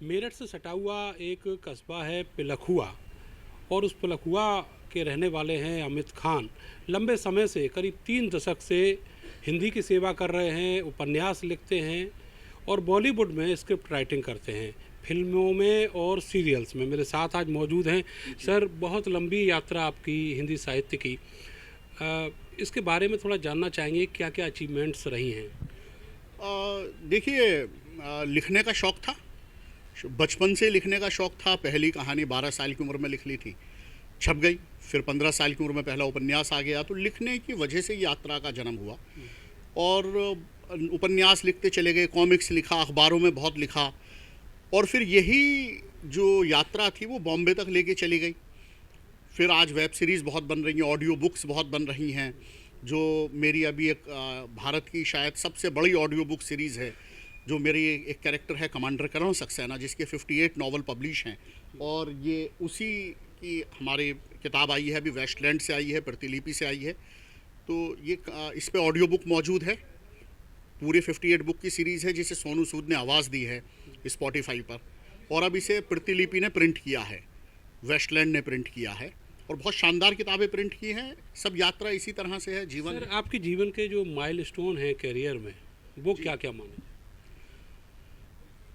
मेरठ से सटा हुआ एक कस्बा है पिलखुआ। और उस पिलखुआ के रहने वाले हैं अमित खान। लंबे समय से करीब 3 दशक से हिंदी की सेवा कर रहे हैं, उपन्यास लिखते हैं और बॉलीवुड में स्क्रिप्ट राइटिंग करते हैं, फिल्मों में और सीरियल्स में। मेरे साथ आज मौजूद हैं सर। बहुत लंबी यात्रा आपकी हिंदी साहित्य की। इसके बारे में थोड़ा जानना चाहेंगे, क्या क्या अचीवमेंट्स रही हैं? देखिए, लिखने का शौक़ था। बचपन से लिखने का शौक़ था। पहली कहानी 12 साल की उम्र में लिख ली थी, छप गई। फिर 15 साल की उम्र में पहला उपन्यास आ गया। तो लिखने की वजह से यात्रा का जन्म हुआ और उपन्यास लिखते चले गए, कॉमिक्स लिखा, अखबारों में बहुत लिखा। और फिर यही जो यात्रा थी वो बॉम्बे तक लेके चली गई। फिर आज वेब सीरीज़ बहुत बन रही हैं, ऑडियो बुक्स बहुत बन रही हैं। जो मेरी अभी एक भारत की शायद सबसे बड़ी ऑडियो बुक सीरीज़ है, जो मेरी एक कैरेक्टर है कमांडर करण सक्सेना, जिसके 58 नावल पब्लिश हैं। और ये उसी की हमारी किताब आई है, अभी वेस्टलैंड से आई है, प्रतिलिपि से आई है। तो ये इस पे ऑडियो बुक मौजूद है। पूरे 58 बुक की सीरीज़ है, जिसे सोनू सूद ने आवाज़ दी है स्पॉटिफाई पर। और अब इसे प्रतिलिपि ने प्रिंट किया है, वेस्टलैंड ने प्रिंट किया है और बहुत शानदार किताबें प्रिंट की हैं। सब यात्रा इसी तरह से है, जीवन। सर, आपके जीवन के जो माइलस्टोन हैं करियर में, वो क्या क्या माने?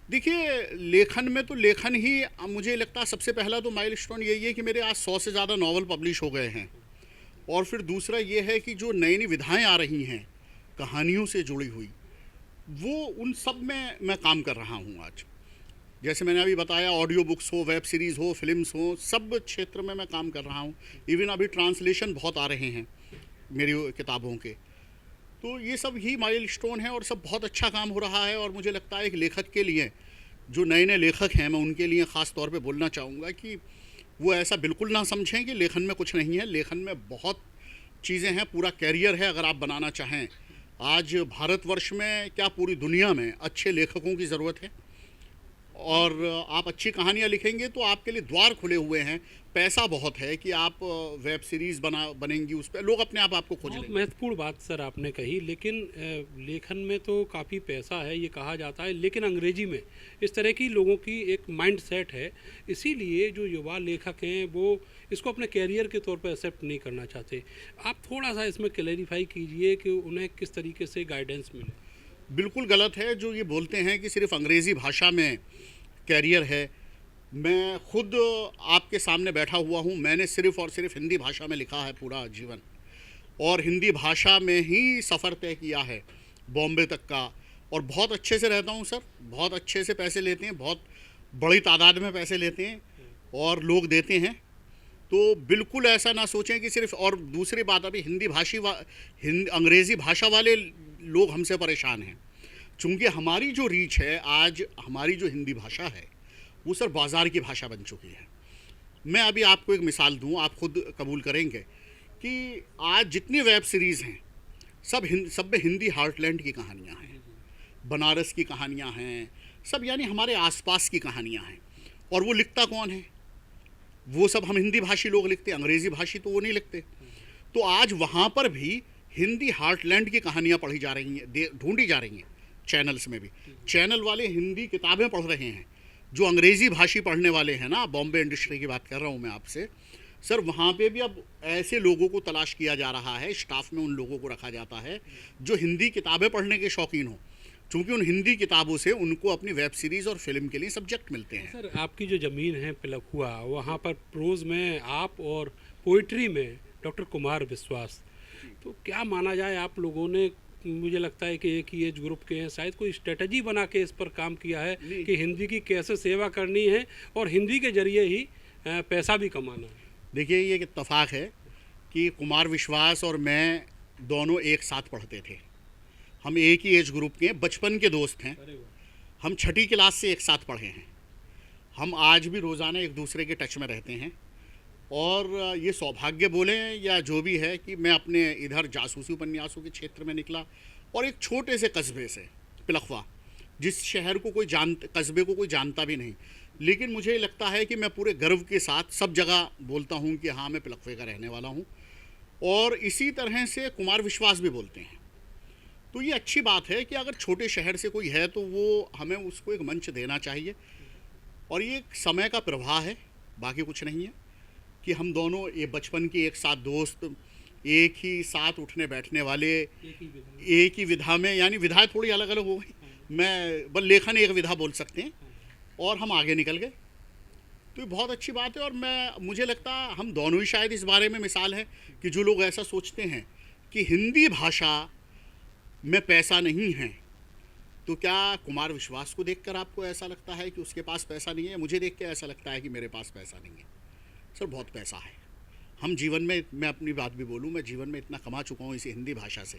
देखिए, लेखन में तो लेखन ही मुझे लगता है सबसे पहला तो माइलस्टोन यही है कि मेरे आज 100 से ज़्यादा नावल पब्लिश हो गए हैं। और फिर दूसरा ये है कि जो नई नई विधाएं आ रही हैं कहानियों से जुड़ी हुई, वो उन सब में मैं काम कर रहा हूँ आज। जैसे मैंने अभी बताया, ऑडियो बुक्स हो, वेब सीरीज़ हो, फिल्म्स हो, सब क्षेत्र में मैं काम कर रहा हूँ। इवन अभी ट्रांसलेशन बहुत आ रहे हैं मेरी किताबों के। तो ये सब ही माइलस्टोन है और सब बहुत अच्छा काम हो रहा है। और मुझे लगता है एक लेखक के लिए, जो नए नए लेखक हैं, मैं उनके लिए ख़ास तौर पे बोलना चाहूँगा कि वो ऐसा बिल्कुल ना समझें कि लेखन में कुछ नहीं है। लेखन में बहुत चीज़ें हैं, पूरा कैरियर है अगर आप बनाना चाहें। आज भारतवर्ष में क्या पूरी दुनिया में अच्छे लेखकों की ज़रूरत है। और आप अच्छी कहानियाँ लिखेंगे तो आपके लिए द्वार खुले हुए हैं। पैसा बहुत है कि आप वेब सीरीज़ बनेंगी, उस पर लोग अपने आप आपको खोज बहुत लेंगे। महत्वपूर्ण बात सर आपने कही। लेकिन लेखन में तो काफ़ी पैसा है, ये कहा जाता है, लेकिन अंग्रेजी में इस तरह की लोगों की एक माइंड सेट है। इसीलिए जो युवा लेखक हैं वो इसको अपने कैरियर के तौर पर एक्सेप्ट नहीं करना चाहते। आप थोड़ा सा इसमें क्लैरिफाई कीजिए कि उन्हें किस तरीके से गाइडेंस मिले। बिल्कुल गलत है जो ये बोलते हैं कि सिर्फ अंग्रेज़ी भाषा में कैरियर है। मैं खुद आपके सामने बैठा हुआ हूँ। मैंने सिर्फ़ और सिर्फ हिंदी भाषा में लिखा है पूरा जीवन, और हिंदी भाषा में ही सफ़र तय किया है बॉम्बे तक का। और बहुत अच्छे से रहता हूँ सर, बहुत अच्छे से पैसे लेते हैं, बहुत बड़ी तादाद में पैसे लेते हैं और लोग देते हैं। तो बिल्कुल ऐसा ना सोचें कि सिर्फ। और दूसरी बात, अभी अंग्रेज़ी भाषा वाले लोग हमसे परेशान हैं, चूँकि हमारी जो रीच है आज, हमारी जो हिंदी भाषा है वो सर बाज़ार की भाषा बन चुकी है। मैं अभी आपको एक मिसाल दूं, आप खुद कबूल करेंगे कि आज जितनी वेब सीरीज़ हैं सब में हिंदी हार्टलैंड की कहानियां हैं, बनारस की कहानियां हैं, सब यानी हमारे आसपास की कहानियां हैं। और वो लिखता कौन है? वो सब हम हिंदी भाषी लोग लिखते हैं, अंग्रेज़ी भाषी तो वो नहीं लिखते। तो आज वहाँ पर भी हिंदी हार्टलैंड की कहानियाँ पढ़ी जा रही हैं, ढूंढी जा रही हैं। चैनल्स में भी चैनल वाले हिंदी किताबें पढ़ रहे हैं। जो अंग्रेज़ी भाषी पढ़ने वाले हैं ना, बॉम्बे इंडस्ट्री की बात कर रहा हूँ मैं आपसे सर, वहाँ पे भी अब ऐसे लोगों को तलाश किया जा रहा है। स्टाफ में उन लोगों को रखा जाता है जो हिंदी किताबें पढ़ने के शौकीन हो, क्योंकि उन हिंदी किताबों से उनको अपनी वेब सीरीज़ और फिल्म के लिए सब्जेक्ट मिलते हैं। सर, आपकी जो ज़मीन है पिलखुआ, वहाँ पर प्रोज़ में आप और पोइट्री में डॉक्टर कुमार विश्वास। तो क्या माना जाए, आप लोगों ने, मुझे लगता है कि एक ही एज ग्रुप के हैं, शायद कोई स्ट्रेटजी बना के इस पर काम किया है कि हिंदी की कैसे सेवा करनी है और हिंदी के जरिए ही पैसा भी कमाना है। देखिए, ये एक इत्तेफाक है कि कुमार विश्वास और मैं दोनों एक साथ पढ़ते थे। हम एक ही एज ग्रुप के बचपन के दोस्त हैं। हम 6ठी क्लास से एक साथ पढ़े हैं। हम आज भी रोज़ाना एक दूसरे के टच में रहते हैं। और ये सौभाग्य बोलें या जो भी है कि मैं अपने इधर जासूसी उपन्यासों के क्षेत्र में निकला, और एक छोटे से कस्बे से, पिलखवा, जिस शहर को कस्बे को कोई जानता भी नहीं, लेकिन मुझे लगता है कि मैं पूरे गर्व के साथ सब जगह बोलता हूँ कि हाँ, मैं पिलखवे का रहने वाला हूँ। और इसी तरह से कुमार विश्वास भी बोलते हैं। तो ये अच्छी बात है कि अगर छोटे शहर से कोई है तो वो हमें उसको एक मंच देना चाहिए। और ये एक समय का प्रवाह है, बाकी कुछ नहीं है। कि हम दोनों ये बचपन के एक साथ दोस्त, एक ही साथ उठने बैठने वाले, एक ही विधा में, यानी विधाएं थोड़ी अलग अलग हो गई, मैं बस लेखन एक विधा बोल सकते हैं, और हम आगे निकल गए। तो ये बहुत अच्छी बात है। और मुझे लगता है हम दोनों ही शायद इस बारे में मिसाल है कि जो लोग ऐसा सोचते हैं कि हिंदी भाषा में पैसा नहीं है, तो क्या कुमार विश्वास को देखकर आपको ऐसा लगता है कि उसके पास पैसा नहीं है? मुझे देख के ऐसा लगता है कि मेरे पास पैसा नहीं है। सर, बहुत पैसा है। हम जीवन में, मैं अपनी बात भी बोलूं, मैं जीवन में इतना कमा चुका हूं इसी हिंदी भाषा से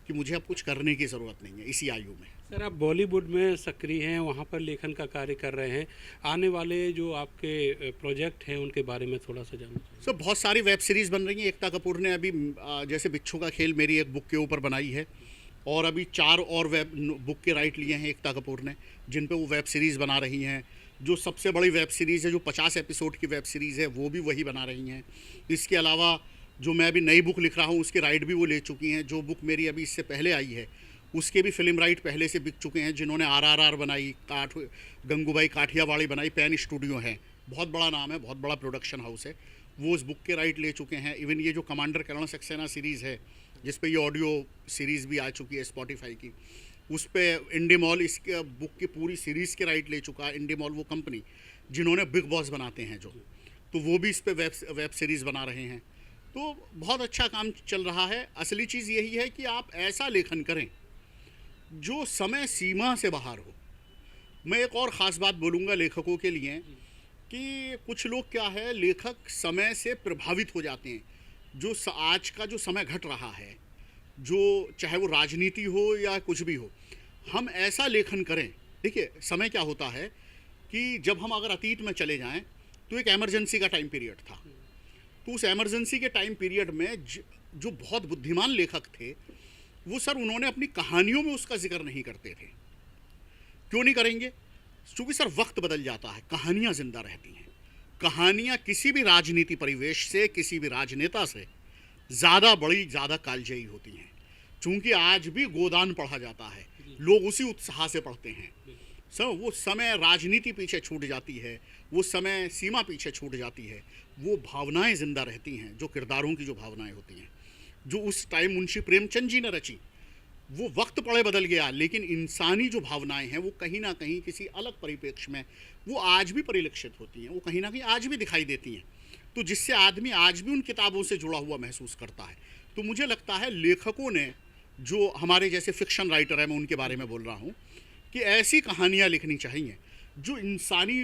कि मुझे अब कुछ करने की ज़रूरत नहीं है इसी आयु में। सर, आप बॉलीवुड में सक्रिय हैं, वहाँ पर लेखन का कार्य कर रहे हैं। आने वाले जो आपके प्रोजेक्ट हैं उनके बारे में थोड़ा सा जानना चाहिए। सर, बहुत सारी वेब सीरीज़ बन रही हैं। एकता कपूर ने अभी जैसे बिच्छू का खेल मेरी एक बुक के ऊपर बनाई है, और अभी 4 और वेब बुक के राइट लिए हैं एकता कपूर ने, जिन पे वो वेब सीरीज़ बना रही हैं। जो सबसे बड़ी वेब सीरीज़ है, जो 50 एपिसोड की वेब सीरीज़ है, वो भी वही बना रही हैं। इसके अलावा जो मैं अभी नई बुक लिख रहा हूँ उसके राइट भी वो ले चुकी हैं। जो बुक मेरी अभी इससे पहले आई है उसके भी फिल्म राइट पहले से बिक चुके हैं। जिन्होंने RRR बनाई, गंगूबाई काठियावाड़ी बनाई, पैन स्टूडियो है, बहुत बड़ा नाम है, बहुत बड़ा प्रोडक्शन हाउस है, वो उस बुक के राइट ले चुके हैं। इवन ये जो कमांडर करण सक्सेना सीरीज़ है, जिस पे ये ऑडियो सीरीज़ भी आ चुकी है स्पॉटिफाई की, उस पे इंडीमॉल इसके बुक की पूरी सीरीज़ के राइट ले चुका है। इंडीमॉल वो कंपनी जिन्होंने बिग बॉस बनाते हैं जो, तो वो भी इस पे वेब सीरीज़ बना रहे हैं। तो बहुत अच्छा काम चल रहा है। असली चीज़ यही है कि आप ऐसा लेखन करें जो समय सीमा से बाहर हो। मैं एक और ख़ास बात बोलूँगा लेखकों के लिए कि कुछ लोग क्या है, लेखक समय से प्रभावित हो जाते हैं। जो आज का जो समय घट रहा है, जो चाहे वो राजनीति हो या कुछ भी हो, हम ऐसा लेखन करें। देखिए, समय क्या होता है कि जब हम अगर अतीत में चले जाएं तो एक एमरजेंसी का टाइम पीरियड था। तो उस एमरजेंसी के टाइम पीरियड में जो बहुत बुद्धिमान लेखक थे, वो सर उन्होंने अपनी कहानियों में उसका जिक्र नहीं करते थे। क्यों नहीं करेंगे? क्योंकि सर वक्त बदल जाता है, कहानियाँ जिंदा रहती हैं। कहानियाँ किसी भी राजनीति परिवेश से, किसी भी राजनेता से ज़्यादा बड़ी, ज़्यादा कालजयी होती हैं। चूँकि आज भी गोदान पढ़ा जाता है, लोग उसी उत्साह से पढ़ते हैं। सर, वो समय राजनीति पीछे छूट जाती है, वो समय सीमा पीछे छूट जाती है, वो भावनाएं जिंदा रहती हैं, जो किरदारों की जो भावनाएं होती हैं, जो उस टाइम मुंशी प्रेमचंद जी ने रची। वो वक्त पड़े बदल गया, लेकिन इंसानी जो भावनाएं हैं वो कहीं ना कहीं किसी अलग परिप्रेक्ष्य में वो आज भी परिलक्षित होती हैं, वो कहीं ना कहीं आज भी दिखाई देती हैं। तो जिससे आदमी आज भी उन किताबों से जुड़ा हुआ महसूस करता है। तो मुझे लगता है लेखकों ने, जो हमारे जैसे फिक्शन राइटर है, मैं उनके बारे में बोल रहा हूँ, कि ऐसी कहानियाँ लिखनी चाहिए जो इंसानी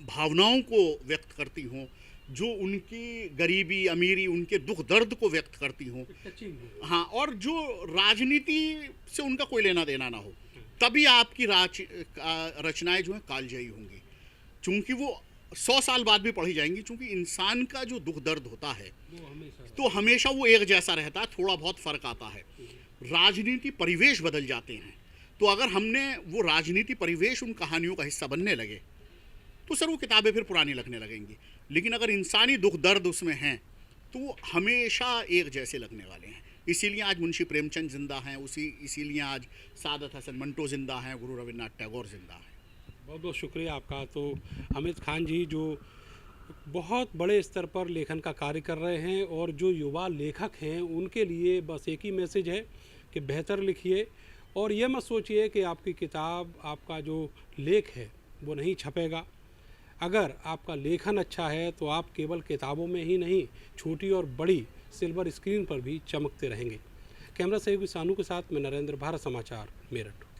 भावनाओं को व्यक्त करती हों, जो उनकी गरीबी, अमीरी, उनके दुख दर्द को व्यक्त करती हों। हाँ, और जो राजनीति से उनका कोई लेना देना ना हो, तभी आपकी रचनाएं जो हैं कालजयी होंगी। चूँकि वो 100 साल बाद भी पढ़ी जाएंगी, चूँकि इंसान का जो दुख दर्द होता है तो हमेशा वो एक जैसा रहता है, थोड़ा बहुत फ़र्क आता है। राजनीति परिवेश बदल जाते हैं, तो अगर हमने वो राजनीति परिवेश उन कहानियों का हिस्सा बनने लगे तो सर वो किताबें फिर पुरानी लगने लगेंगी। लेकिन अगर इंसानी दुख दर्द उसमें हैं तो वो हमेशा एक जैसे लगने वाले हैं। इसीलिए आज मुंशी प्रेमचंद जिंदा हैं, इसीलिए आज सादत हसन मंटो जिंदा हैं, गुरु रविन्द्रनाथ टैगोर जिंदा हैं। बहुत बहुत शुक्रिया आपका। तो अमित खान जी जो बहुत बड़े स्तर पर लेखन का कार्य कर रहे हैं, और जो युवा लेखक हैं उनके लिए बस एक ही मैसेज है कि बेहतर लिखिए, और ये मत सोचिए कि आपकी किताब, आपका जो लेख है वो नहीं छपेगा। अगर आपका लेखन अच्छा है तो आप केवल किताबों में ही नहीं, छोटी और बड़ी सिल्वर स्क्रीन पर भी चमकते रहेंगे। कैमरा सहयोगी सानू के साथ मैं नरेंद्र, भारत समाचार, मेरठ।